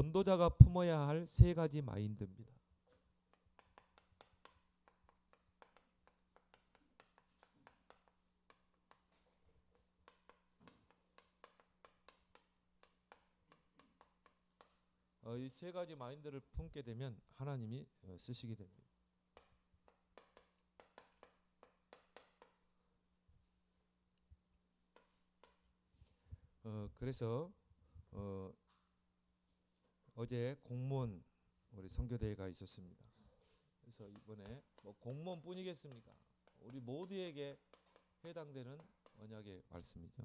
전도자가 품어야 할 세 가지 마인드입니다. 이 세 가지 마인드를 품게 되면 하나님이 쓰시게 됩니다. 그래서 어제 공무원 우리 선교대회가 있었습니다. 그래서 이번에 뭐 공무원뿐이겠습니까? 우리 모두에게 해당되는 언약의 말씀이죠.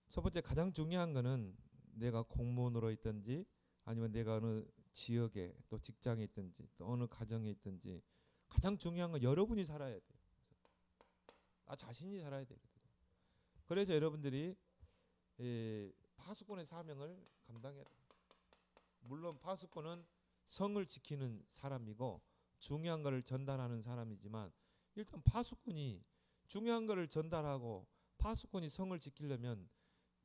첫 번째 가장 중요한 거는 내가 공무원으로 있든지 아니면 내가 어느 지역에 또 직장에 있든지 또 어느 가정에 있든지 가장 중요한 건 여러분이 살아야 돼요. 나 자신이 살아야 되거든요. 그래서 여러분들이 파수꾼의 사명을 감당해야 돼요. 물론 파수꾼은 성을 지키는 사람이고 중요한 것을 전달하는 사람이지만 일단 파수꾼이 중요한 것을 전달하고 파수꾼이 성을 지키려면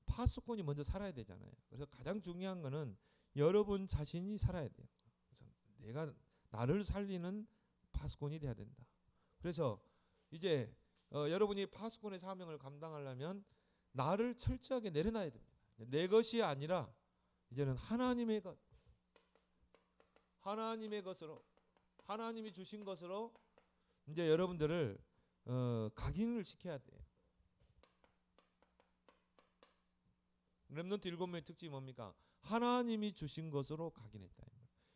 파수꾼이 먼저 살아야 되잖아요. 그래서 가장 중요한 거는 여러분 자신이 살아야 돼요. 그래서 내가 나를 살리는 파수꾼이 돼야 된다. 그래서 이제 여러분이 파수꾼의 사명을 감당하려면 나를 철저하게 내려놔야 됩니다. 내 것이 아니라 이제는 하나님의 것, 하나님의 것으로, 하나님이 주신 것으로 이제 여러분들을 각인을 시켜야 돼요. 렘넌트 7명의 특징이 뭡니까? 하나님이 주신 것으로 각인했다.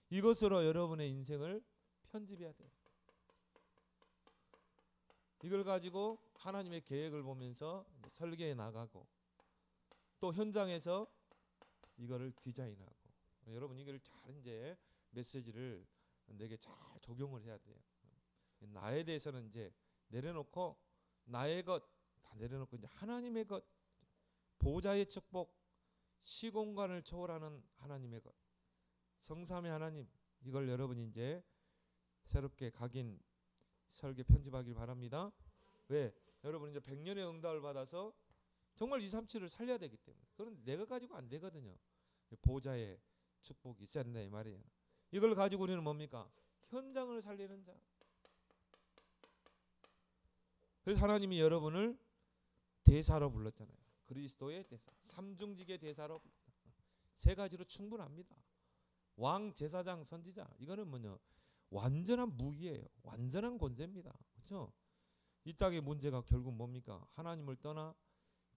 이것으로 여러분의 인생을 편집해야 돼요. 이걸 가지고 하나님의 계획을 보면서 설계해 나가고 또 현장에서 이거를 디자인하고 여러분 이걸 잘 이제 메시지를 내게 잘 적용을 해야 돼요. 나에 대해서는 이제 내려놓고 나의 것 다 내려놓고 이제 하나님의 것, 보좌의 축복, 시공간을 초월하는 하나님의 것, 성삼의 하나님, 이걸 여러분이 이제 새롭게 각인 설계 편집하길 바랍니다. 왜? 여러분 이제 100년의 응답을 받아서 정말 237을 살려야 되기 때문에. 그건 내가 가지고 안 되거든요. 보좌의 축복이 있어야 된다 이 말이에요. 이걸 가지고 우리는 뭡니까? 현장을 살리는 자. 그래서 하나님이 여러분을 대사로 불렀잖아요. 그리스도의 대사, 삼중직의 대사로 불렀다. 세 가지로 충분합니다. 왕, 제사장, 선지자, 이거는 뭐냐? 완전한 무기예요. 완전한 권세입니다. 그렇죠? 이 땅의 문제가 결국 뭡니까? 하나님을 떠나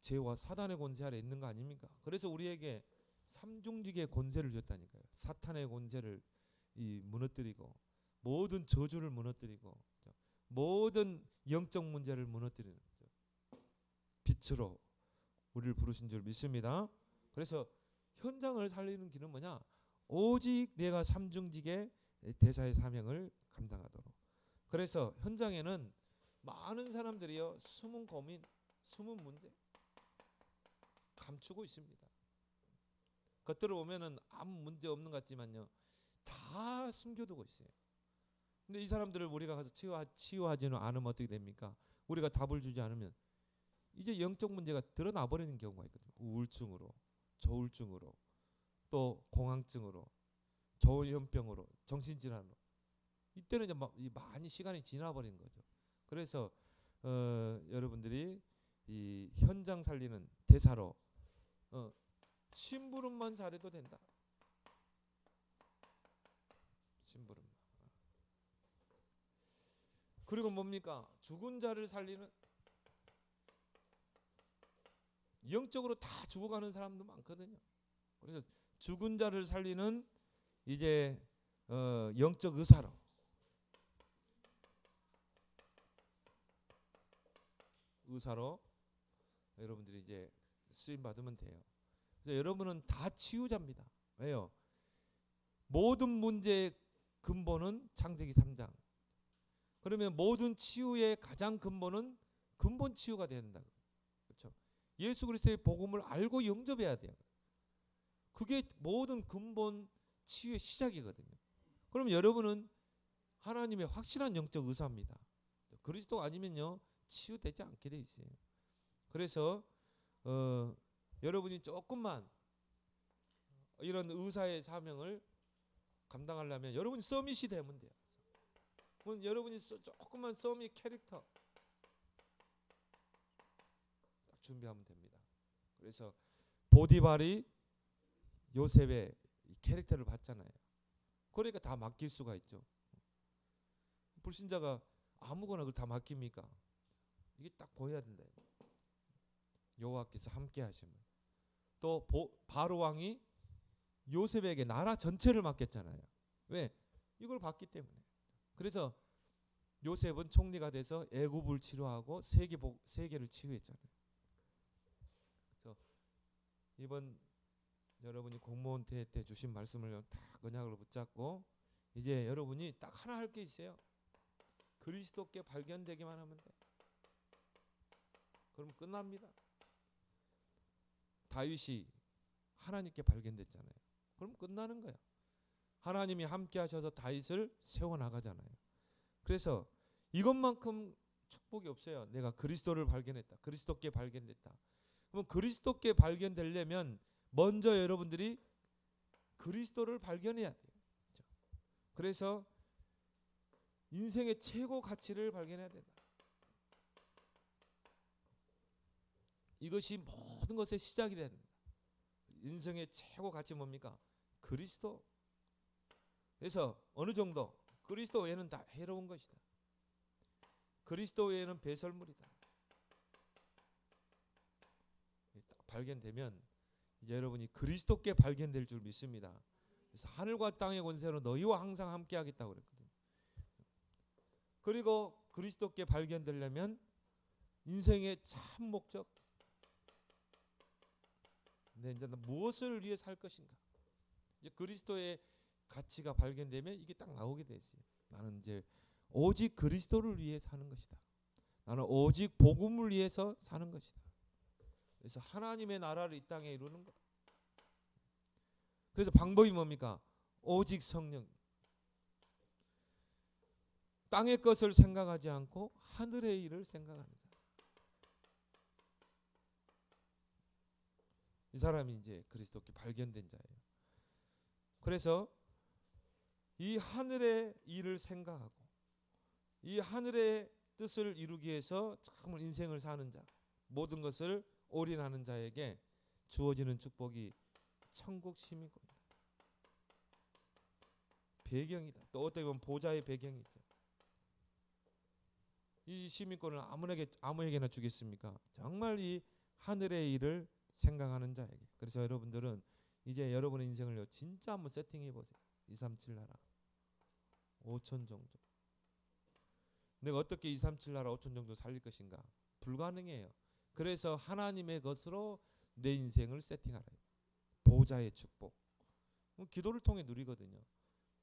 죄와 사단의 권세 아래 있는 거 아닙니까? 그래서 우리에게 삼중직의 권세를 줬다니까요. 사탄의 권세를 무너뜨리고 모든 저주를 무너뜨리고 모든 영적 문제를 무너뜨리는 빛으로 우리를 부르신 줄 믿습니다. 그래서 현장을 살리는 길은 뭐냐? 오직 내가 삼중직의 대사의 사명을 감당하도록. 그래서 현장에는 많은 사람들이요 숨은 고민, 숨은 문제 감추고 있습니다. 겉으로 보면은 아무 문제 없는 것 같지만요 다 숨겨두고 있어요. 근데 이 사람들을 우리가 가서 치유하지는 않으면 어떻게 됩니까? 우리가 답을 주지 않으면 이제 영적 문제가 드러나 버리는 경우가 있거든요. 우울증으로, 조울증으로, 또 공황증으로, 조현병으로, 정신질환으로. 이때는 이제 많이 시간이 지나버린 거죠. 그래서 여러분들이 이 현장 살리는 대사로 심부름만 잘해도 된다. 심부름만. 그리고 뭡니까? 죽은 자를 살리는, 영적으로 다 죽어가는 사람도 많거든요. 그래서 죽은 자를 살리는 이제 영적 의사로 여러분들이 이제 쓰임 받으면 돼요. 그래서 여러분은 다 치유자입니다. 왜요? 모든 문제의 근본은 창세기 3장. 그러면 모든 치유의 가장 근본은 근본 치유가 된다. 그렇죠? 예수 그리스도의 복음을 알고 영접해야 돼요. 그게 모든 근본 치유의 시작이거든요. 그럼 여러분은 하나님의 확실한 영적 의사입니다. 그리스도가 아니면요 치유되지 않게 돼 있어요. 그래서 여러분이 조금만 이런 의사의 사명을 감당하려면 여러분이 서밋이 되면 돼요. 여러분이 조금만 서밋 캐릭터 딱 준비하면 됩니다. 그래서 보디발이 요셉의 캐릭터를 봤잖아요. 그러니까 다 맡길 수가 있죠. 불신자가 아무거나 그걸 다 맡깁니까? 이게 딱 보여야 된다. 여호와께서 함께 하시면. 또 바로 왕이 요셉에게 나라 전체를 맡겼잖아요. 왜? 이걸 봤기 때문에. 그래서 요셉은 총리가 돼서 애굽을 치료하고 세계를 치유했잖아요. 그래서 이번 여러분이 공무원 대회 때 주신 말씀을 딱 언약으로 붙잡고 이제 여러분이 딱 하나 할 게 있어요. 그리스도께 발견되기만 하면 돼. 그럼 끝납니다. 다윗이 하나님께 발견됐잖아요. 그럼 끝나는 거야. 하나님이 함께 하셔서 다윗을 세워나가잖아요. 그래서 이것만큼 축복이 없어요. 내가 그리스도를 발견했다. 그리스도께 발견됐다. 그럼 그리스도께 발견되려면 먼저 여러분들이 그리스도를 발견해야 돼요. 그래서 인생의 최고 가치를 발견해야 된다. 이것이 모든 것의 시작이 된다. 인생의 최고 가치 뭡니까? 그리스도. 그래서 어느 정도 그리스도 외에는 다 해로운 것이다. 그리스도 외에는 배설물이다. 딱 발견되면 이제 여러분이 그리스도께 발견될 줄 믿습니다. 그래서 하늘과 땅의 권세로 너희와 항상 함께 하겠다고 그랬거든요. 그리고 그리스도께 발견되려면 인생의 참 목적, 이제 무엇을 위해 살 것인가. 이제 그리스도의 가치가 발견되면 이게 딱 나오게 되었어요. 나는 이제 오직 그리스도를 위해 사는 것이다. 나는 오직 복음을 위해서 사는 것이다. 그래서 하나님의 나라를 이 땅에 이루는 것. 그래서 방법이 뭡니까? 오직 성령. 땅의 것을 생각하지 않고 하늘의 일을 생각하는 자. 이 사람이 이제 그리스도께 발견된 자예요. 그래서 이 하늘의 일을 생각하고 이 하늘의 뜻을 이루기 위해서 정말 인생을 사는 자, 모든 것을 올인하는 자에게 주어지는 축복이 천국 시민권이다. 배경이다. 또 어떻게 보면 보좌의 배경이 있죠. 이 시민권을 아무에게나 주겠습니까? 정말 이 하늘의 일을 생각하는 자에게. 그래서 여러분들은 이제 여러분의 인생을 진짜 한번 세팅해 보세요. 237 나라 5천 정도. 내가 어떻게 237 나라 5천 정도 살릴 것인가? 불가능해요. 그래서 하나님의 것으로 내 인생을 세팅하라. 보좌의 축복. 기도를 통해 누리거든요.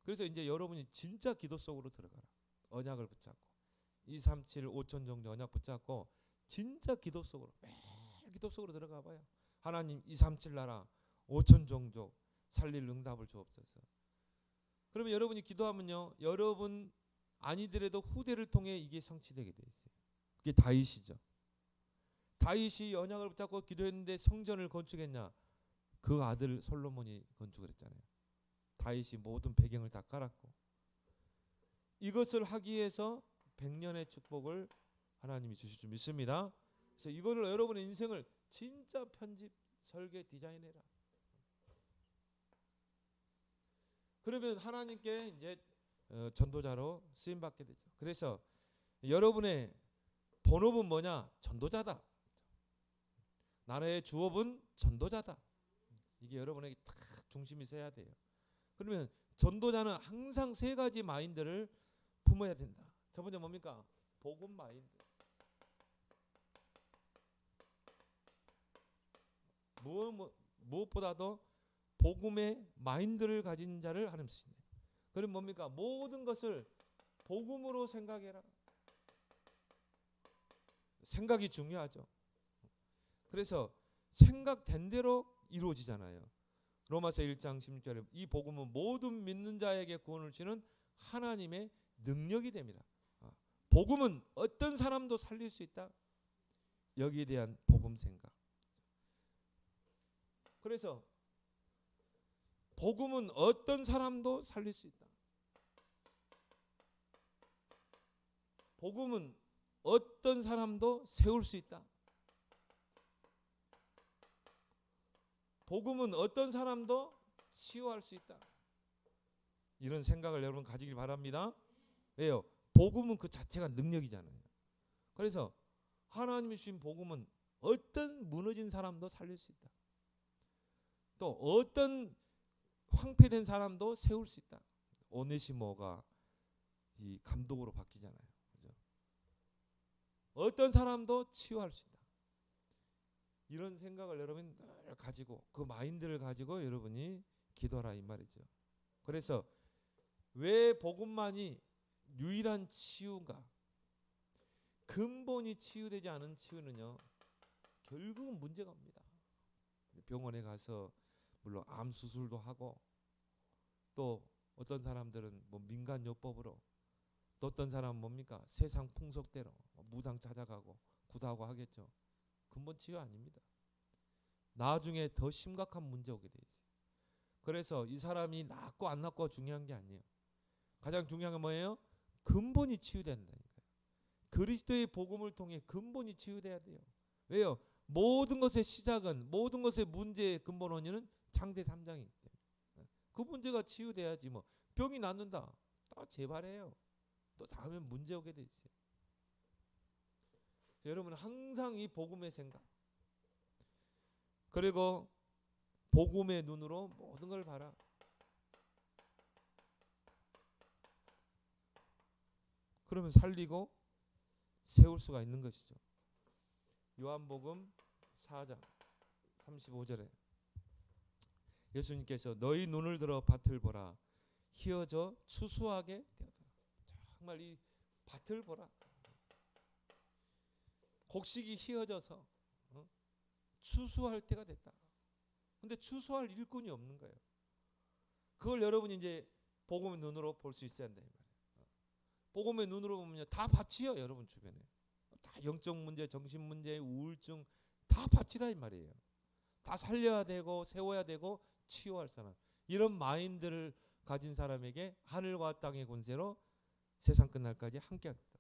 그래서 이제 여러분이 진짜 기도 속으로 들어가라. 언약을 붙잡고 237 5천 정도 언약 붙잡고 진짜 기도 속으로 매일 기도 속으로 들어가 봐요. 하나님 237 나라 5천 종족 살릴 응답을 주옵소서. 그러면 여러분이 기도하면요, 여러분 아니더라도 후대를 통해 이게 성취되게 돼 있어요. 그게 다윗이죠. 다윗이 언약을 붙잡고 기도했는데 성전을 건축했냐? 그 아들 솔로몬이 건축을 했잖아요. 다윗이 모든 배경을 다 깔았고, 이것을 하기 위해서 100년의 축복을 하나님이 주실 줄 믿습니다. 그래서 이거를 여러분의 인생을 진짜 편집, 설계, 디자인해라. 그러면 하나님께 이제 전도자로 쓰임 받게 되죠. 그래서 여러분의 본업은 뭐냐? 전도자다. 나라의 주업은 전도자다. 이게 여러분에게 딱 중심이 서야 돼요. 그러면 전도자는 항상 세 가지 마인드를 품어야 된다. 첫 번째 뭡니까? 복음 마인드. 무엇보다도 복음의 마인드를 가진 자를 하나님 쓰시네. 그럼 뭡니까? 모든 것을 복음으로 생각해라. 생각이 중요하죠. 그래서 생각된 대로 이루어지잖아요. 로마서 1장 16절에 이 복음은 모든 믿는 자에게 구원을 주는 하나님의 능력이 됩니다. 복음은 어떤 사람도 살릴 수 있다. 여기에 대한 복음 생각. 그래서 복음은 어떤 사람도 살릴 수 있다. 복음은 어떤 사람도 세울 수 있다. 복음은 어떤 사람도 치유할 수 있다. 이런 생각을 여러분 가지길 바랍니다. 왜요? 복음은 그 자체가 능력이잖아요. 그래서 하나님이 주신 복음은 어떤 무너진 사람도 살릴 수 있다. 또 어떤 황폐된 사람도 세울 수 있다. 오네시모가 이 감독으로 바뀌잖아요. 그죠? 어떤 사람도 치유할 수 있다. 이런 생각을 여러분이 늘 가지고 그 마인드를 가지고 여러분이 기도하라 이 말이죠. 그래서 왜 복음만이 유일한 치유인가? 근본이 치유되지 않은 치유는요, 결국은 문제가 옵니다. 병원에 가서 물론 암 수술도 하고, 또 어떤 사람들은 뭐 민간요법으로, 또 어떤 사람은 뭡니까? 세상 풍속대로 무당 찾아가고 구다하고 하겠죠. 근본 치유 아닙니다. 나중에 더 심각한 문제 오게 돼 있어요. 그래서 이 사람이 낫고 안 낫고 중요한 게 아니에요. 가장 중요한 게 뭐예요? 근본이 치유된다니까요. 그리스도의 복음을 통해 근본이 치유돼야 돼요. 왜요? 모든 것의 시작은, 모든 것의 문제의 근본 원인은 창세 3장이기 때문에 그 문제가 치유돼야지. 뭐 병이 낫는다, 또 재발해요. 또 다음에 문제 오게 돼 있어요. 여러분 항상 이 복음의 생각, 그리고 복음의 눈으로 모든 걸 봐라. 그러면 살리고 세울 수가 있는 것이죠. 요한복음 4장 35절에 예수님께서 너희 눈을 들어 밭을 보라. 휘어져 추수하게 되었다. 정말 이 밭을 보라. 곡식이 휘어져서 추수할 때가 됐다. 근데 추수할 일꾼이 없는 거예요. 그걸 여러분이 이제 복음의 눈으로 볼 수 있어야 한다 이 말이에요. 복음의 눈으로 보면요, 다 밭이요. 여러분 주변에 다 영적 문제, 정신 문제, 우울증 다 밭이라 이 말이에요. 다 살려야 되고 세워야 되고 치유할 사람, 이런 마인드를 가진 사람에게 하늘과 땅의 권세로 세상 끝날까지 함께하겠다.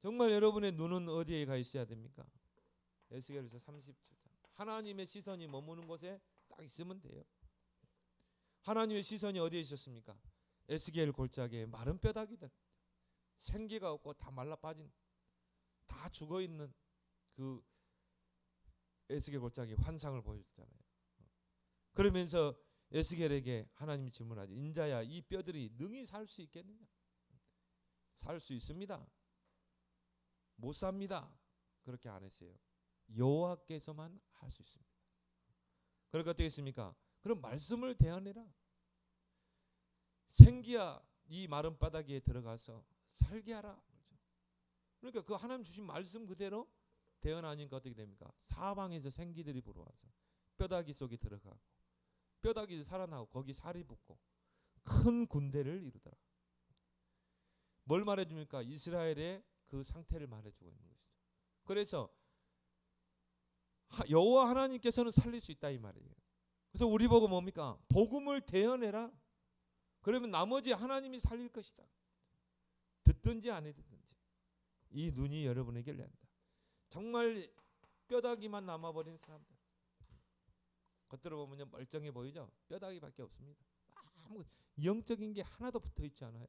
정말 여러분의 눈은 어디에 가 있어야 됩니까? 에스겔서 37장. 하나님의 시선이 머무는 곳에 딱 있으면 돼요. 하나님의 시선이 어디에 있었습니까? 에스겔 골짜기에 마른 뼈다귀들, 생기가 없고 다 말라 빠진, 다 죽어 있는 그 에스겔 골짜기 환상을 보여줬잖아요. 그러면서 에스겔에게 하나님이 질문하죠. 인자야, 이 뼈들이 능히 살 수 있겠느냐? 살 수 있습니다. 못 삽니다. 그렇게 안 했어요. 여호와께서만 할 수 있습니다. 그러니까 어떻게 했습니까? 그럼 말씀을 대언해라. 생기야, 이 마른 바닥에 들어가서 살게 하라. 그러니까 그 하나님 주신 말씀 그대로 대언하니까 어떻게 됩니까? 사방에서 생기들이 불어와서 뼈다귀 속에 들어가고, 뼈다귀 살아나고 거기 살이 붙고 큰 군대를 이루더라. 뭘 말해줍니까? 이스라엘의 그 상태를 말해주고 있는 것이죠. 그래서 여호와 하나님께서는 살릴 수 있다 이 말이에요. 그래서 우리 보고 뭡니까? 복음을 대언해라. 그러면 나머지 하나님이 살릴 것이다. 듣든지 안 듣든지 이 눈이 여러분에게 열린다. 정말 뼈다귀만 남아버린 사람들, 겉으로 보면 멀쩡해 보이죠? 뼈다귀밖에 없습니다. 아무 영적인 게 하나도 붙어있지 않아요.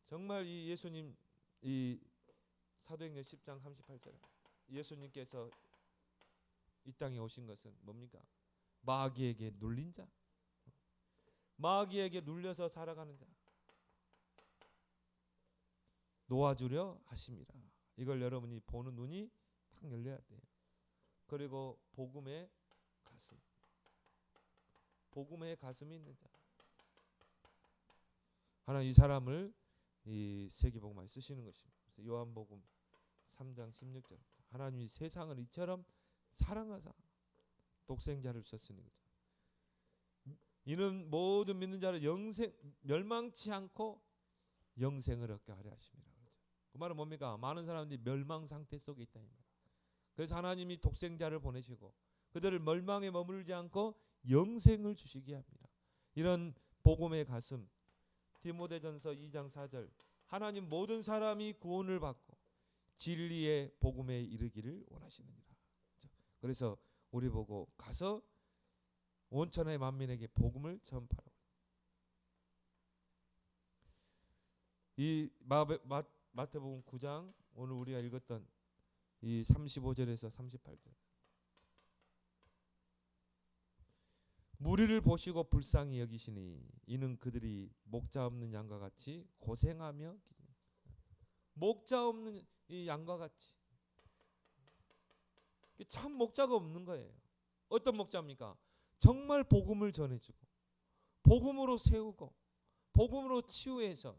정말 이 예수님, 이 사도행전 10장 38절에 예수님께서 이 땅에 오신 것은 뭡니까? 마귀에게 눌린 자, 마귀에게 눌려서 살아가는 자 놓아주려 하심이라. 이걸 여러분이 보는 눈이 딱 열려야 돼요. 그리고 복음의 가슴, 복음의 가슴이 있는 자, 하나님 이 사람을 이 세계복음에 쓰시는 것입니다. 그래서 요한복음 3장 16절 하나님이 세상을 이처럼 사랑하사 독생자를 주셨으니 그죠. 이는 모든 믿는 자를 영생 멸망치 않고 영생을 얻게 하려 하심이라. 그죠. 그 말은 뭡니까? 많은 사람들이 멸망 상태 속에 있다 이 말. 그래서 하나님이 독생자를 보내시고 그들을 멸망에 머물지 않고 영생을 주시게 합니다. 이런 복음의 가슴, 디모데전서 2장 4절, 하나님 모든 사람이 구원을 받고 진리의 복음에 이르기를 원하시느니라. 그래서 우리 보고 가서 온 천하의 만민에게 복음을 전파하라. 이 마태복음 9장 오늘 우리가 읽었던 이 35절에서 38절. 무리를 보시고 불쌍히 여기시니 이는 그들이 목자 없는 양과 같이 고생하며 목자 없는 이 양과 같이 참 목자가 없는 거예요. 어떤 목자입니까? 정말 복음을 전해주고 복음으로 세우고 복음으로 치유해서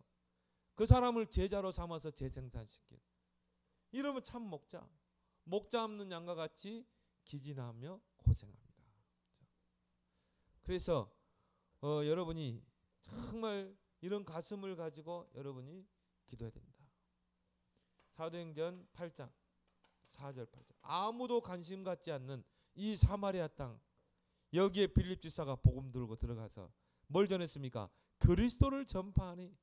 그 사람을 제자로 삼아서 재생산시키는 이러면 참 목자 없는 양과 같이 기진하며 고생합니다. 그래서 여러분이 정말 이런 가슴을 가지고 여러분이 기도해야 됩니다. 사도행전 8장 4절 8절 아무도 관심 갖지 않는 이 사마리아 땅 여기에 빌립 지사가 복음 들고 들어가서 뭘 전했습니까? 그리스도를 전파하니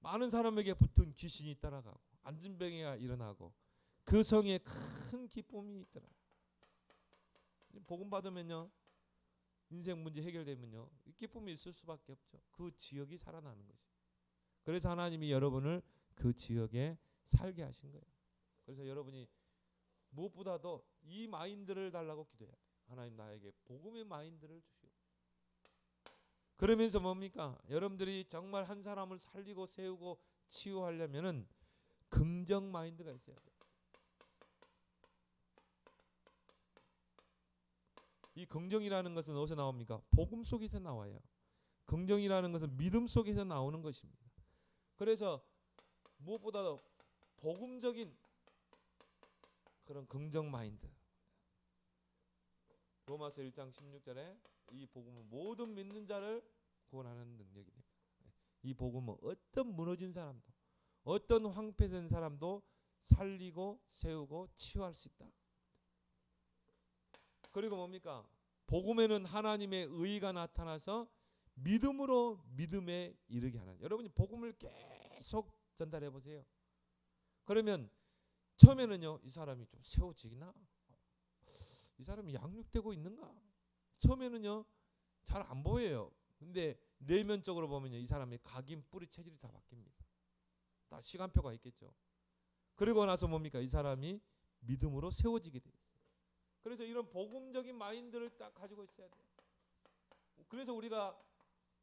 많은 사람에게 붙은 귀신이 따라가고 안진병이가 일어나고 그 성에 큰 기쁨이 있더라. 복음 받으면요 인생 문제 해결되면요 기쁨이 있을 수밖에 없죠. 그 지역이 살아나는 것이. 그래서 하나님이 여러분을 그 지역에 살게 하신 거예요. 그래서 여러분이 무엇보다도 이 마인드를 달라고 기도해야 돼요. 하나님 나에게 복음의 마인드를 주시오. 그러면서 뭡니까? 여러분들이 정말 한 사람을 살리고 세우고 치유하려면은 긍정 마인드가 있어야 돼요. 이 긍정이라는 것은 어디서 나옵니까? 복음 속에서 나와요. 긍정이라는 것은 믿음 속에서 나오는 것입니다. 그래서 무엇보다도 복음적인 그런 긍정 마인드. 로마서 1장 16절에 이 복음은 모든 믿는 자를 구원하는 능력이 됩니다. 이 복음은 어떤 무너진 사람도 어떤 황폐된 사람도 살리고 세우고 치유할 수 있다. 그리고 뭡니까? 복음에는 하나님의 의가 나타나서 믿음으로 믿음에 이르게 하는. 여러분이 복음을 계속 전달해 보세요. 그러면 처음에는요 이 사람이 좀 세워지나? 이 사람이 양육되고 있는가? 처음에는요 잘 안 보여요. 근데 내면적으로 보면요 이 사람의 각인 뿌리 체질이 다 바뀝니다. 다 시간표가 있겠죠. 그리고 나서 뭡니까? 이 사람이 믿음으로 세워지게 돼 있어요. 그래서 이런 복음적인 마인드를 딱 가지고 있어야 돼요. 그래서 우리가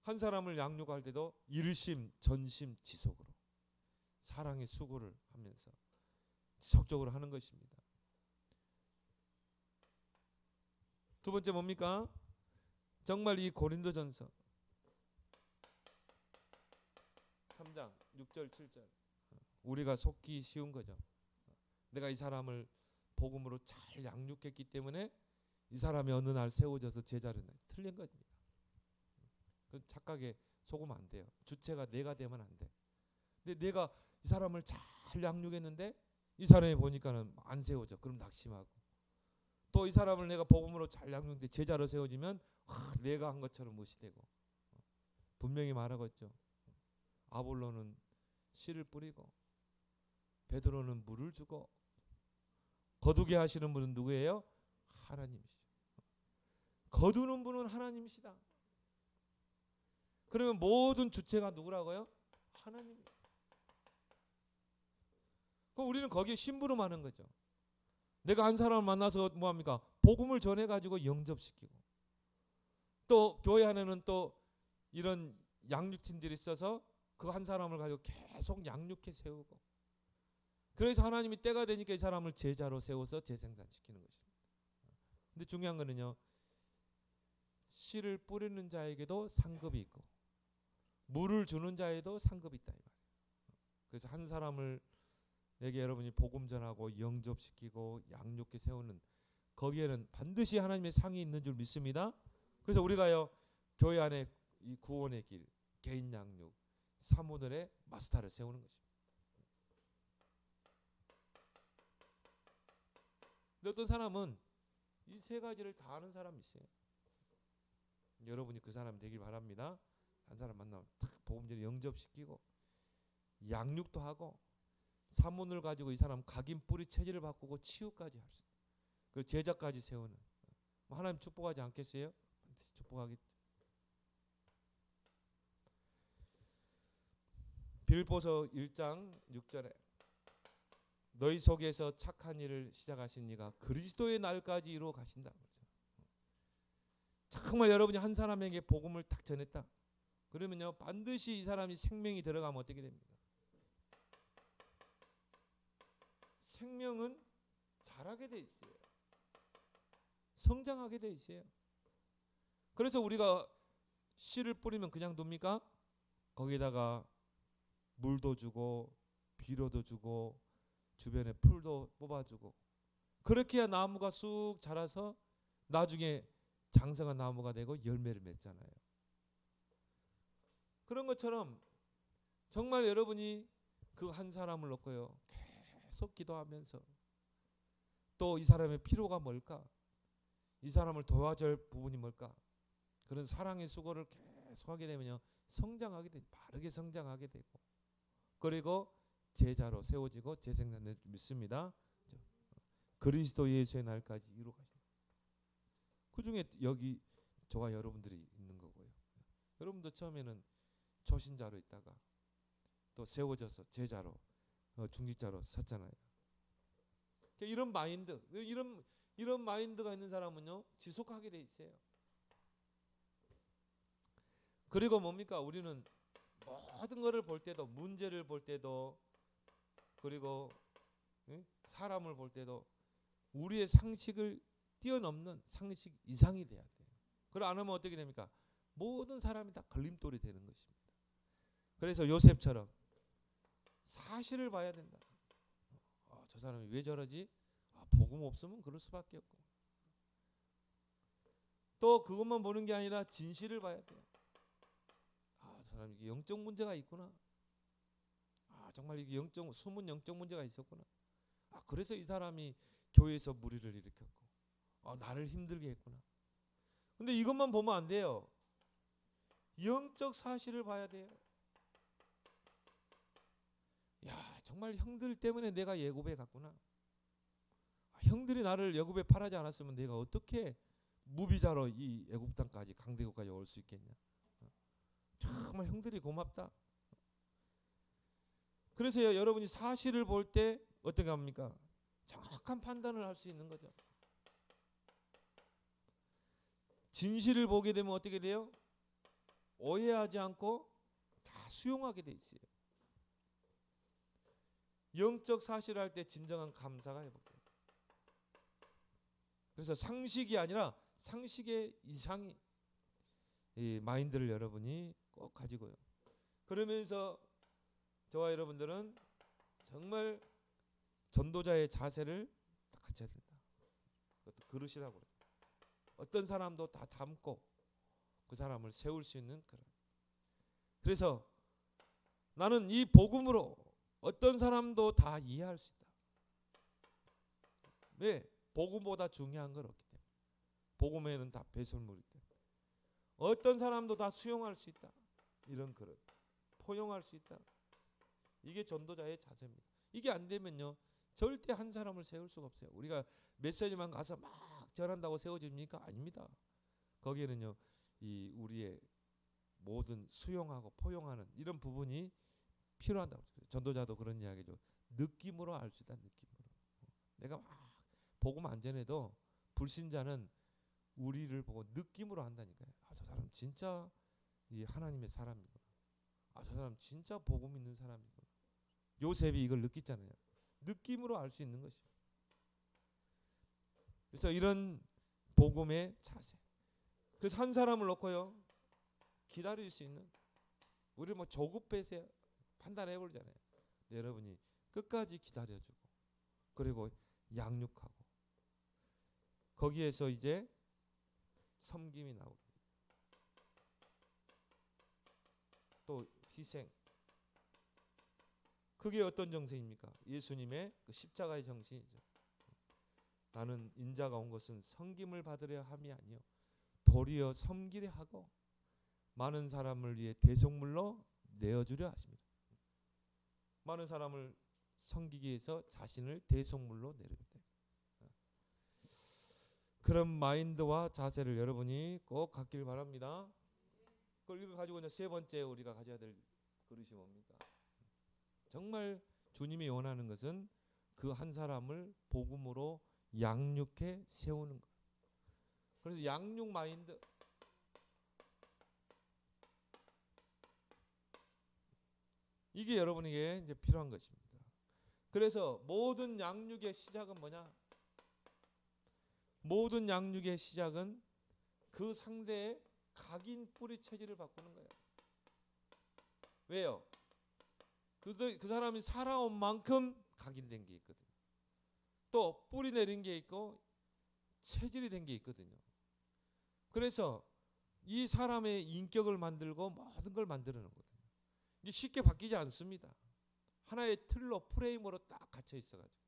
한 사람을 양육할 때도 일심, 전심, 지속으로 사랑의 수고를 하면서 지속적으로 하는 것입니다. 두 번째 뭡니까? 정말 이 고린도전서 3장 6절 7절 우리가 속기 쉬운 거죠. 내가 이 사람을 복음으로 잘 양육했기 때문에 이 사람이 어느 날 세워져서 제자를 틀린 겁니다. 그 착각에 속으면 안 돼요. 주체가 내가 되면 안 돼. 근데 내가 이 사람을 잘 양육했는데 이 사람이 보니까는 안 세워져. 그럼 낙심하고 또 이 사람을 내가 복음으로 잘 양육했는데 제자로 세워지면 내가 한 것처럼 무시되고 분명히 말하고 있죠. 아볼로는 씨를 뿌리고 베드로는 물을 주고 거두게 하시는 분은 누구예요? 하나님이시죠. 거두는 분은 하나님이시다. 그러면 모든 주체가 누구라고요? 하나님. 그럼 우리는 거기에 심부름하는 거죠. 내가 한 사람을 만나서 뭐합니까? 복음을 전해가지고 영접시키고 또 교회 안에는 또 이런 양육팀들이 있어서 그 한 사람을 가지고 계속 양육해 세우고 그래서 하나님이 때가 되니까 이 사람을 제자로 세워서 재생산시키는 것입니다. 근데 중요한 거는요. 씨를 뿌리는 자에게도 상급이 있고 물을 주는 자에도 상급이 있다 이 말이에요. 그래서 한 사람을 내게 여러분이 복음 전하고 영접시키고 양육해 세우는 거기에는 반드시 하나님의 상이 있는 줄 믿습니다. 그래서 우리가요. 교회 안에 이 구원의 길, 개인 양육, 사모들의 마스터를 세우는 것입니다. 근데 어떤 사람은 이 세 가지를 다 하는 사람이 있어요. 여러분이 그 사람 되길 바랍니다. 한 사람 만나면 탁 복음제를 영접시키고 양육도 하고 사문을 가지고 이 사람 각인 뿌리 체질을 바꾸고 치유까지 할 수 있어요. 그리고 제자까지 세우는. 하나님 축복하지 않겠어요? 반드시 축복하겠죠. 빌보서 1장 6절에 너희 속에서 착한 일을 시작하신 이가 그리스도의 날까지 이루어 가신다. 정말 여러분이 한 사람에게 복음을 딱 전했다. 그러면요 반드시 이 사람이 생명이 들어가면 어떻게 됩니까? 생명은 자라게 돼 있어요. 성장하게 돼 있어요. 그래서 우리가 씨를 뿌리면 그냥 둡니까? 거기다가 물도 주고 비료도 주고 주변에 풀도 뽑아주고 그렇게 해야 나무가 쑥 자라서 나중에 장성한 나무가 되고 열매를 맺잖아요. 그런 것처럼 정말 여러분이 그 한 사람을 놓고요 계속 기도하면서 또 이 사람의 필요가 뭘까? 이 사람을 도와줄 부분이 뭘까? 그런 사랑의 수고를 계속 하게 되면요 성장하게 되고 바르게 성장하게 되고 그리고 제자로 세워지고 재생산될 줄 믿습니다. 그리스도 예수의 날까지 이루어가신다. 그 중에 여기 저와 여러분들이 있는 거고요. 여러분도 처음에는 초신자로 있다가 또 세워져서 제자로 중직자로 섰잖아요. 이런 마인드, 이런 마인드가 있는 사람은요 지속하게 돼 있어요. 그리고 뭡니까? 우리는 모든 것을 볼 때도 문제를 볼 때도 그리고 사람을 볼 때도 우리의 상식을 뛰어넘는 상식 이상이 돼야 돼요. 그걸 안 하면 어떻게 됩니까? 모든 사람이 다 걸림돌이 되는 것입니다. 그래서 요셉처럼 사실을 봐야 된다. 저 사람이 왜 저러지? 복음 없으면 그럴 수밖에 없고. 또 그것만 보는 게 아니라 진실을 봐야 돼요. 저 사람이 영적 문제가 있구나. 정말 이게 숨은 영적 문제가 있었구나. 그래서 이 사람이 교회에서 무리를 일으켰고 나를 힘들게 했구나. 근데 이것만 보면 안 돼요. 영적 사실을 봐야 돼요. 정말 형들 때문에 내가 예굽에 갔구나. 형들이 나를 예굽에 팔아지 않았으면 내가 어떻게 무비자로 이 애굽 땅까지 강대국까지 올 수 있겠냐. 정말 형들이 고맙다. 그래서 여러분이 사실을 볼 때 어떻게 합니까? 정확한 판단을 할 수 있는 거죠. 진실을 보게 되면 어떻게 돼요? 오해하지 않고 다 수용하게 돼 있어요. 영적 사실을 할 때 진정한 감사가 회복돼요. 그래서 상식이 아니라 상식의 이상이 이 마인드를 여러분이 꼭 가지고요. 그러면서 저와 여러분들은 정말 전도자의 자세를 딱 갖춰야 된다. 그것도 그릇이라고 그러죠. 어떤 사람도 다 담고 그 사람을 세울 수 있는 그런. 그래서 나는 이 복음으로 어떤 사람도 다 이해할 수 있다. 왜? 복음보다 중요한 건 없기 때문에. 복음에는 다 배설물이기 때문에. 어떤 사람도 다 수용할 수 있다. 이런 그릇. 포용할 수 있다. 이게 전도자의 자세입니다. 이게 안 되면요. 절대 한 사람을 세울 수가 없어요. 우리가 메시지만 가서 막 전한다고 세워집니까? 아닙니다. 거기에는요. 이 우리의 모든 수용하고 포용하는 이런 부분이 필요하다고. 전도자도 그런 이야기죠. 느낌으로 알 수 있다. 느낌으로. 내가 막 복음 안 전해도 불신자는 우리를 보고 느낌으로 한다니까요. 저 사람 진짜 이 하나님의 사람이구나. 저 사람 진짜 복음 있는 사람이구나. 요셉이 이걸 느꼈잖아요. 느낌으로 알 수 있는 것이죠. 그래서 이런 복음의 자세. 그래서 한 사람을 놓고요. 기다릴 수 있는. 우리 뭐 조급해서 판단해 버리잖아요. 여러분이 끝까지 기다려주고 그리고 양육하고 거기에서 이제 섬김이 나오고 또 희생. 그게 어떤 정신입니까? 예수님의 그 십자가의 정신이죠. 나는 인자가 온 것은 섬김을 받으려 함이 아니요 도리어 섬기려 하고 많은 사람을 위해 대속물로 내어주려 하십니다. 많은 사람을 섬기기 위해서 자신을 대속물로 내려주다. 그런 마인드와 자세를 여러분이 꼭 갖길 바랍니다. 그걸 이거 가지고 이제 세 번째 우리가 가져야 될 그릇이 뭡니까? 정말 주님이 원하는 것은 그 한 사람을 복음으로 양육해 세우는 것. 그래서 양육 마인드. 이게 여러분에게 이제 필요한 것입니다. 그래서 모든 양육의 시작은 뭐냐? 모든 양육의 시작은 그 상대의 각인 뿌리 체질을 바꾸는 거예요. 왜요? 그 사람이 살아온 만큼 각인된 게 있거든요. 또 뿌리 내린 게 있고 체질이 된 게 있거든요. 그래서 이 사람의 인격을 만들고 모든 걸 만드는 거거든요. 이게 쉽게 바뀌지 않습니다. 하나의 틀로 프레임으로 딱 갇혀 있어가지고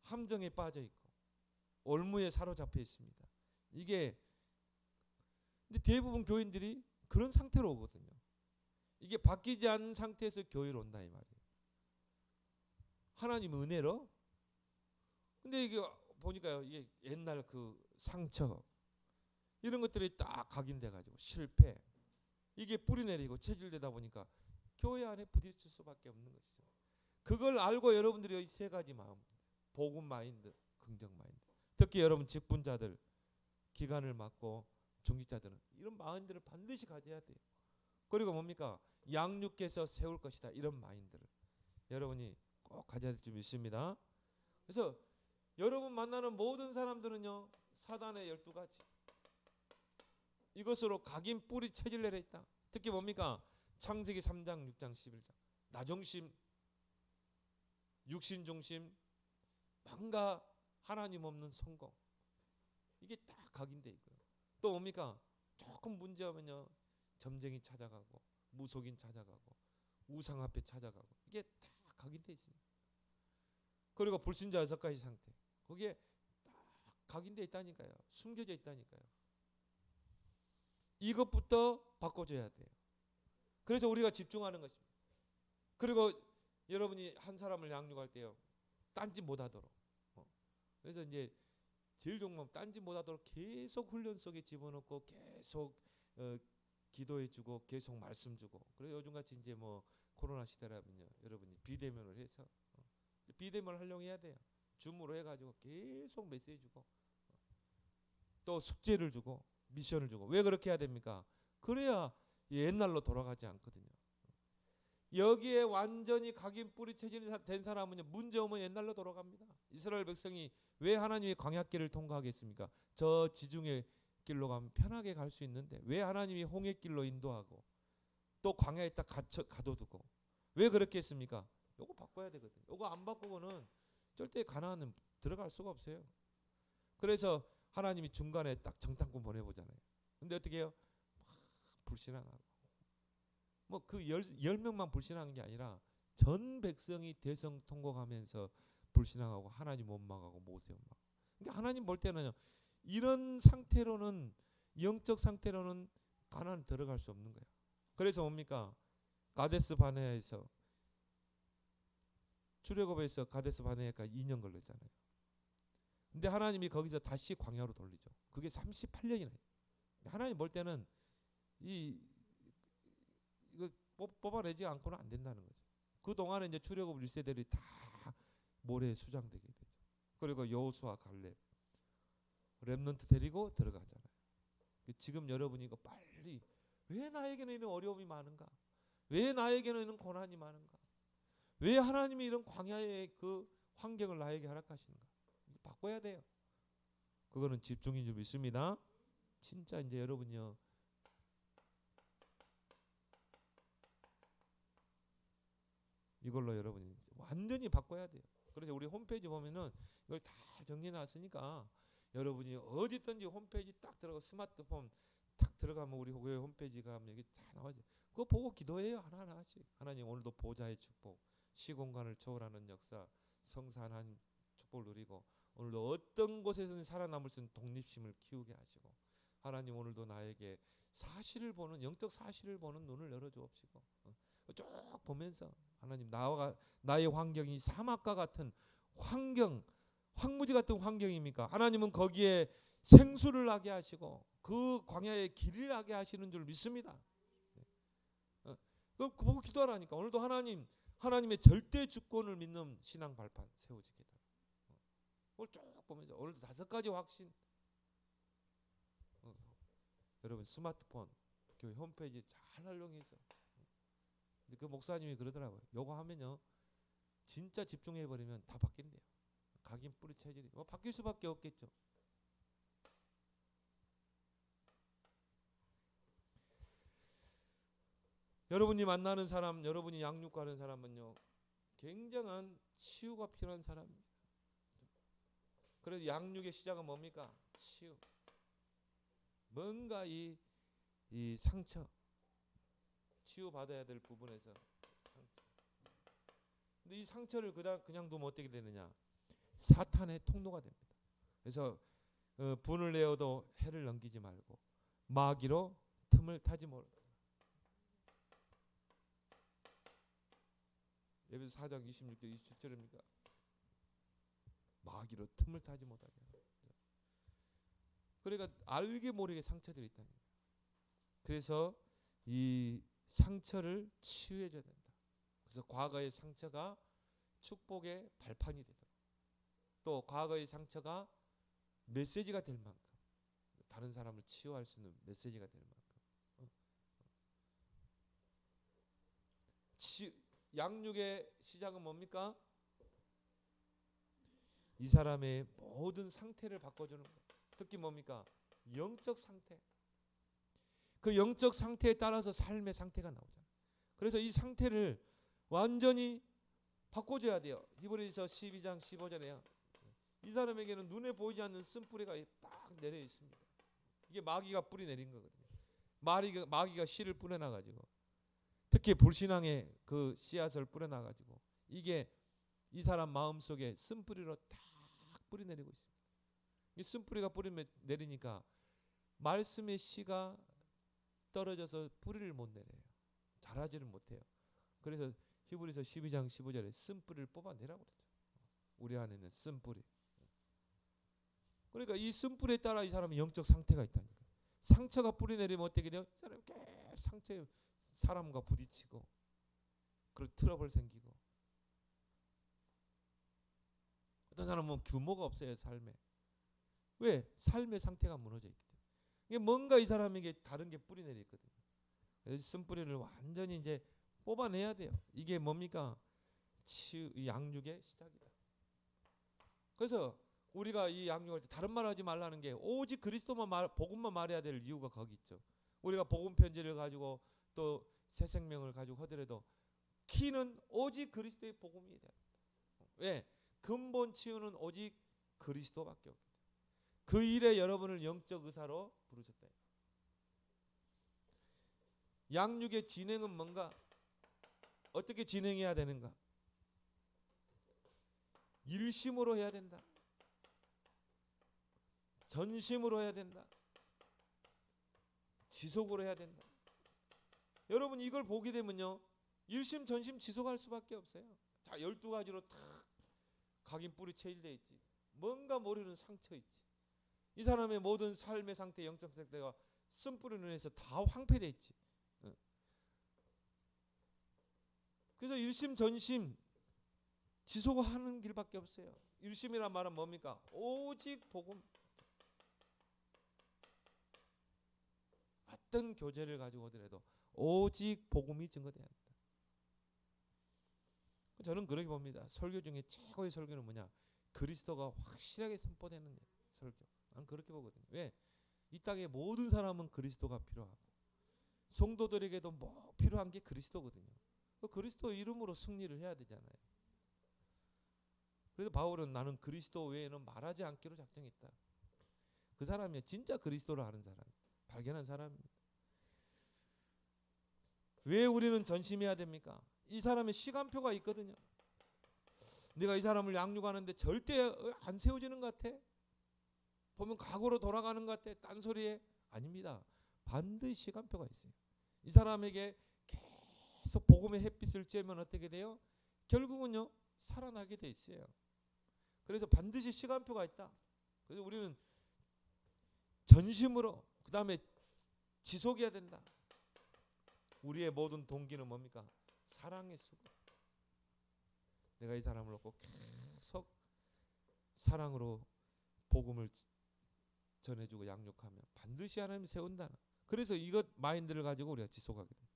함정에 빠져 있고 올무에 사로잡혀 있습니다. 이게 근데 대부분 교인들이 그런 상태로 오거든요. 이게 바뀌지 않은 상태에서 교회로 온다 이 말이에요. 하나님 은혜로. 근데 이게 보니까요, 이게 옛날 그 상처 이런 것들이 딱 각인돼 가지고 실패 이게 뿌리 내리고 체질되다 보니까 교회 안에 부딪힐 수밖에 없는 것이죠. 그걸 알고 여러분들이 이 세 가지 마음, 복음 마인드, 긍정 마인드, 특히 여러분 직분자들, 기간을 맡고 중직자들은 이런 마인드를 반드시 가져야 돼요. 그리고 뭡니까? 양육해서 세울 것이다. 이런 마인드를 여러분이 꼭 가져야 될 줄 믿습니다. 그래서 여러분 만나는 모든 사람들은요, 사단의 12가지 이것으로 각인 뿌리 체질 내려 있다. 특히 뭡니까? 창세기 3장, 6장, 11장 나중심, 육신중심, 망가, 하나님 없는 성공 이게 딱 각인돼 있고요. 또 뭡니까? 조금 문제하면요 점쟁이 찾아가고 무속인 찾아가고 우상 앞에 찾아가고 이게 다 각인돼 있습니다. 그리고 불신자 6가지 상태 거기에 딱 각인돼 있다니까요. 숨겨져 있다니까요. 이것부터 바꿔줘야 돼요. 그래서 우리가 집중하는 것입니다. 그리고 여러분이 한 사람을 양육할 때요 딴짓 못하도록 그래서 이제 제일 좋은 건 딴짓 못하도록 계속 훈련 속에 집어넣고 계속 기도해주고 계속 말씀 주고. 그래서 요즘같이 이제 뭐 코로나 시대라면요 여러분이 비대면을 해서 비대면을 활용해야 돼요. 줌으로 해가지고 계속 메시지 주고 또 숙제를 주고 미션을 주고. 왜 그렇게 해야 됩니까? 그래야 옛날로 돌아가지 않거든요. 여기에 완전히 각인 뿌리 체질이 된 사람은요 문제오면 옛날로 돌아갑니다. 이스라엘 백성이 왜 하나님의 광야길을 통과하겠습니까? 저 지중해 길로 가면 편하게 갈 수 있는데 왜 하나님이 홍해길로 인도하고 또 광야에 딱 가둬두고 왜 그렇게 했습니까? 요거 바꿔야 되거든요. 요거 안 바꾸고는 절대 가나안은 들어갈 수가 없어요. 그래서 하나님이 중간에 딱 정탐꾼 보내보잖아요. 근데 어떻게 해요? 불신앙하고 뭐 그 10명만 불신한 게 아니라 전 백성이 대성 통곡하면서 불신앙하고 하나님 원망하고 모세 원망. 그러니까 하나님 볼 때는요 이런 상태로는 영적 상태로는 가나안 들어갈 수 없는 거야. 그래서 뭡니까? 가데스 바네아에서 출애굽에서 가데스 바네아까지 2년 걸렸잖아요. 근데 하나님이 거기서 다시 광야로 돌리죠. 그게 38년이나. 하나님 볼 때는 이거 뽑아내지 않고는 안 된다는 거죠. 그 동안에 이제 출애굽 1세들이 다 모래에 수장되게 되죠. 그리고 여호수아 갈렙 렘넌트 데리고 들어가잖아요. 지금 여러분이 이거 빨리 왜 나에게는 이런 어려움이 많은가? 왜 나에게는 이런 고난이 많은가? 왜 하나님이 이런 광야의 그 환경을 나에게 허락하시는가? 바꿔야 돼요. 그거는 집중인 줄 믿습니다. 진짜 이제 여러분요 이걸로 여러분이 완전히 바꿔야 돼요. 그래서 우리 홈페이지 보면은 이걸 다 정리해놨으니까 여러분이 어디든지 홈페이지 딱 들어가 스마트폰 딱 들어가면 우리 교회 홈페이지 가면 여기 다 나와죠. 그거 보고 기도해요. 하나하나씩. 하나님 오늘도 보좌의 축복, 시공간을 초월하는 역사, 성사 하나님 축복을 누리고 오늘도 어떤 곳에서는 살아남을 수 있는 독립심을 키우게 하시고, 하나님 오늘도 나에게 사실을 보는, 영적 사실을 보는 눈을 열어주옵시고, 쭉 보면서 하나님, 나의 환경이 사막과 같은 환경, 황무지 같은 환경입니까? 하나님은 거기에 생수를 나게 하시고 그 광야에 길을 나게 하시는 줄 믿습니다. 그거 보고 기도하라니까. 오늘도 하나님의 절대 주권을 믿는 신앙 발판 세워지게 돼. 오늘 쭉 보면서 오늘도 5가지 확신. 여러분 스마트폰 교회 홈페이지 잘 활용해서. 근데 그 목사님이 그러더라고요. 요거 하면요 진짜 집중해 버리면 다 바뀐대요. 각인 뿌리 체질이 바뀔 수밖에 없겠죠. 여러분이 만나는 사람, 여러분이 양육하는 사람은요 굉장한 치유가 필요한 사람입니다. 그래서 양육의 시작은 뭡니까? 치유. 뭔가 이 상처, 치유 받아야 될 부분에서 상처. 근데 이 상처를 그냥 두면 어떻게 되느냐? 사탄의 통로가 됩니다. 그래서 분을 내어도 해를 넘기지 말고 마귀로 틈을 타지 말고. 에베소 4장 26절 27절입니까? 마귀로 틈을 타지 못하게. 그러니까 알게 모르게 상처들이 있다는 거예요. 그래서 이 상처를 치유해줘야 된다. 그래서 과거의 상처가 축복의 발판이 되도록, 또 과거의 상처가 메시지가 될 만큼, 다른 사람을 치유할 수 있는 메시지가 될 만큼. 양육의 시작은 뭡니까? 이 사람의 모든 상태를 바꿔주는 것. 특히 뭡니까? 영적 상태. 그 영적 상태에 따라서 삶의 상태가 나오잖아요. 그래서 이 상태를 완전히 바꿔줘야 돼요. 히브리서 12장 15절에요. 이 사람에게는 눈에 보이지 않는 쓴뿌리가 딱 내려 있습니다. 이게 마귀가 뿌리 내린 거거든요. 마귀가 씨를 뿌려놔가지고, 특히 불신앙의 그 씨앗을 뿌려놔가지고 이게 이 사람 마음속에 쓴뿌리로 딱 뿌리 내리고 있습니다. 이 쓴뿌리가 뿌리 내리니까 말씀의 씨가 떨어져서 뿌리를 못 내려요. 자라지를 못해요. 그래서 히브리서 12장 15절에 쓴뿌리를 뽑아내라고 그랬죠. 우리 안에는 쓴뿌리. 그러니까 이 쓴뿌리에 따라 이 사람은 영적 상태가 있다니까. 상처가 뿌리 내리면 어떻게 돼요? 이 사람이 계속 상처에 사람과 부딪히고, 그리고 트러블 생기고. 어떤 사람은 규모가 없어요, 삶에. 왜? 삶의 상태가 무너져 있기 때문에. 이게 뭔가 이 사람에게 다른 게 뿌리 내려 있거든요. 그래서 쓴뿌리를 완전히 이제 뽑아내야 돼요. 이게 뭡니까? 양육의 시작이다. 그래서 우리가 이 양육할 때 다른 말 하지 말라는 게, 오직 그리스도만 복음만 말해야 될 이유가 거기 있죠. 우리가 복음 편지를 가지고 또 새 생명을 가지고 하더라도 키는 오직 그리스도의 복음이다. 왜? 근본 치유는 오직 그리스도밖에 없다. 그 일에 여러분을 영적 의사로 부르셨다. 양육의 진행은 뭔가? 어떻게 진행해야 되는가? 일심으로 해야 된다. 전심으로 해야 된다. 지속으로 해야 된다. 여러분 이걸 보게 되면요, 일심 전심 지속할 수밖에 없어요. 자, 12가지로 탁 각인 뿌리 체질되어 있지. 뭔가 모르는 상처 있지. 이 사람의 모든 삶의 상태, 영적 상태가 쓴뿌리로 인해서 다 황폐되어 있지. 그래서 일심 전심 지속하는 길밖에 없어요. 일심이란 말은 뭡니까? 오직 복음. 어떤 교제를 가지고 오더라도 오직 복음이 증거돼야 한다. 저는 그렇게 봅니다. 설교 중에 최고의 설교는 뭐냐? 그리스도가 확실하게 선포되는 설교. 난 그렇게 보거든요. 왜? 이 땅의 모든 사람은 그리스도가 필요하고, 성도들에게도 뭐 필요한 게 그리스도거든요. 그 그리스도 이름으로 승리를 해야 되잖아요. 그래서 바울은 나는 그리스도 외에는 말하지 않기로 작정했다. 그 사람이 진짜 그리스도를 아는 사람, 발견한 사람입니다. 왜 우리는 전심해야 됩니까? 이 사람의 시간표가 있거든요. 내가 이 사람을 양육하는데 절대 안 세워지는 것 같아? 보면 과거로 돌아가는 것 같아? 딴소리에? 아닙니다. 반드시 시간표가 있어요. 이 사람에게 계속 복음의 햇빛을 쬐면 어떻게 돼요? 결국은요 살아나게 돼 있어요. 그래서 반드시 시간표가 있다. 그래서 우리는 전심으로 그 다음에 지속해야 된다. 우리의 모든 동기는 뭡니까? 사랑의 수고. 내가 이 사람을 놓고 계속 사랑으로 복음을 전해주고 양육하면 반드시 하나님이 세운다는. 그래서 이것 마인드를 가지고 우리가 지속하게 됩니다.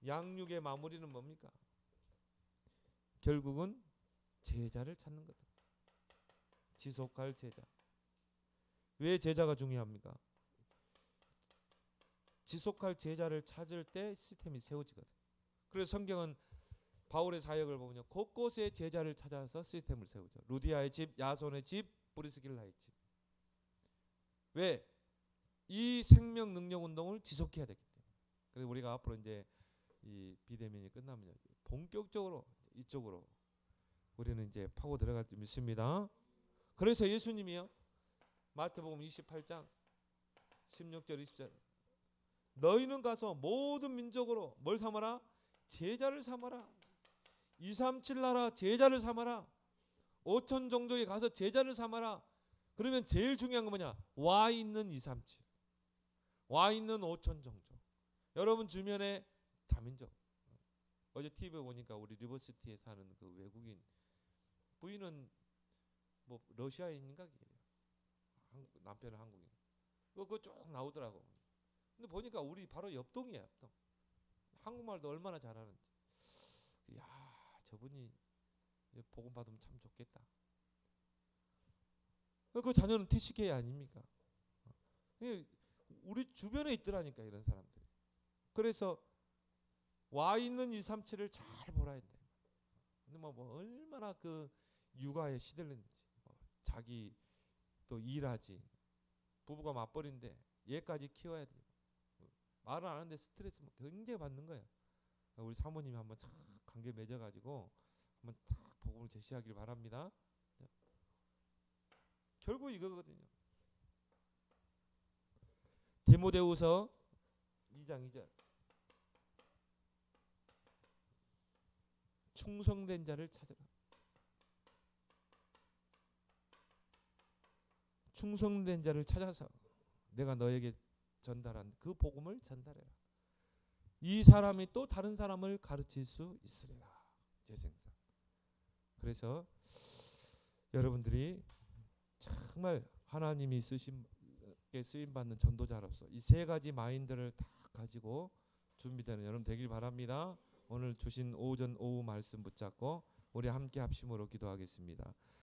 양육의 마무리는 뭡니까? 결국은 제자를 찾는 거다. 지속할 제자. 왜 제자가 중요합니까? 지속할 제자를 찾을 때 시스템이 세워지거든. 그래서 성경은 바울의 사역을 보면요 곳곳에 제자를 찾아서 시스템을 세우죠. 루디아의 집, 야손의 집, 브리스길라의 집. 왜? 이 생명 능력 운동을 지속해야 되기 때문에. 그래서 우리가 앞으로 이제 이 비대면이 끝나면 본격적으로 이쪽으로 우리는 이제 파고 들어갈 줄 믿습니다. 그래서 예수님이요 마태복음 28장 16절 20절 너희는 가서 모든 민족으로 뭘 삼아라? 제자를 삼아라. 237 나라 제자를 삼아라. 5천 종족에 가서 제자를 삼아라. 그러면 제일 중요한 건 뭐냐? 와 있는 237 와 있는 5천 종족. 여러분 주변에 다민족. 어제 TV에 보니까 우리 리버시티에 사는 그 외국인 부인은 뭐 러시아인인가? 남편은 한국인. 그거 쭉 나오더라고. 근데 보니까 우리 바로 옆동이야, 옆동. 한국말도 얼마나 잘하는지. 야, 저분이 복음 받으면 참 좋겠다. 그 자녀는 TCK 아닙니까? 우리 주변에 있더라니까 이런 사람들이. 그래서 와 있는 237을 잘 보라 했대. 근데 뭐 얼마나 그 육아에 시들는지. 자기 또 일하지. 부부가 맞벌인데 얘까지 키워야 돼. 말은 안 하는데 스트레스 굉장히 받는 거야. 우리 사모님이 한번 탁 관계 맺어가지고 한번 탁 복음을 제시하길 바랍니다. 결국 이거거든요. 디모데후서 2장 2절 충성된 자를 찾으라. 충성된 자를 찾아서 내가 너에게 전달한 그 복음을 전달해라. 이 사람이 또 다른 사람을 가르칠 수 있으리라. 재생산. 그래서 여러분들이 정말 하나님이 쓰임받는 전도자로서 이 세 가지 마인드를 다 가지고 준비되는 여러분 되길 바랍니다. 오늘 주신 오전 오후 말씀 붙잡고 우리 함께 합심으로 기도하겠습니다.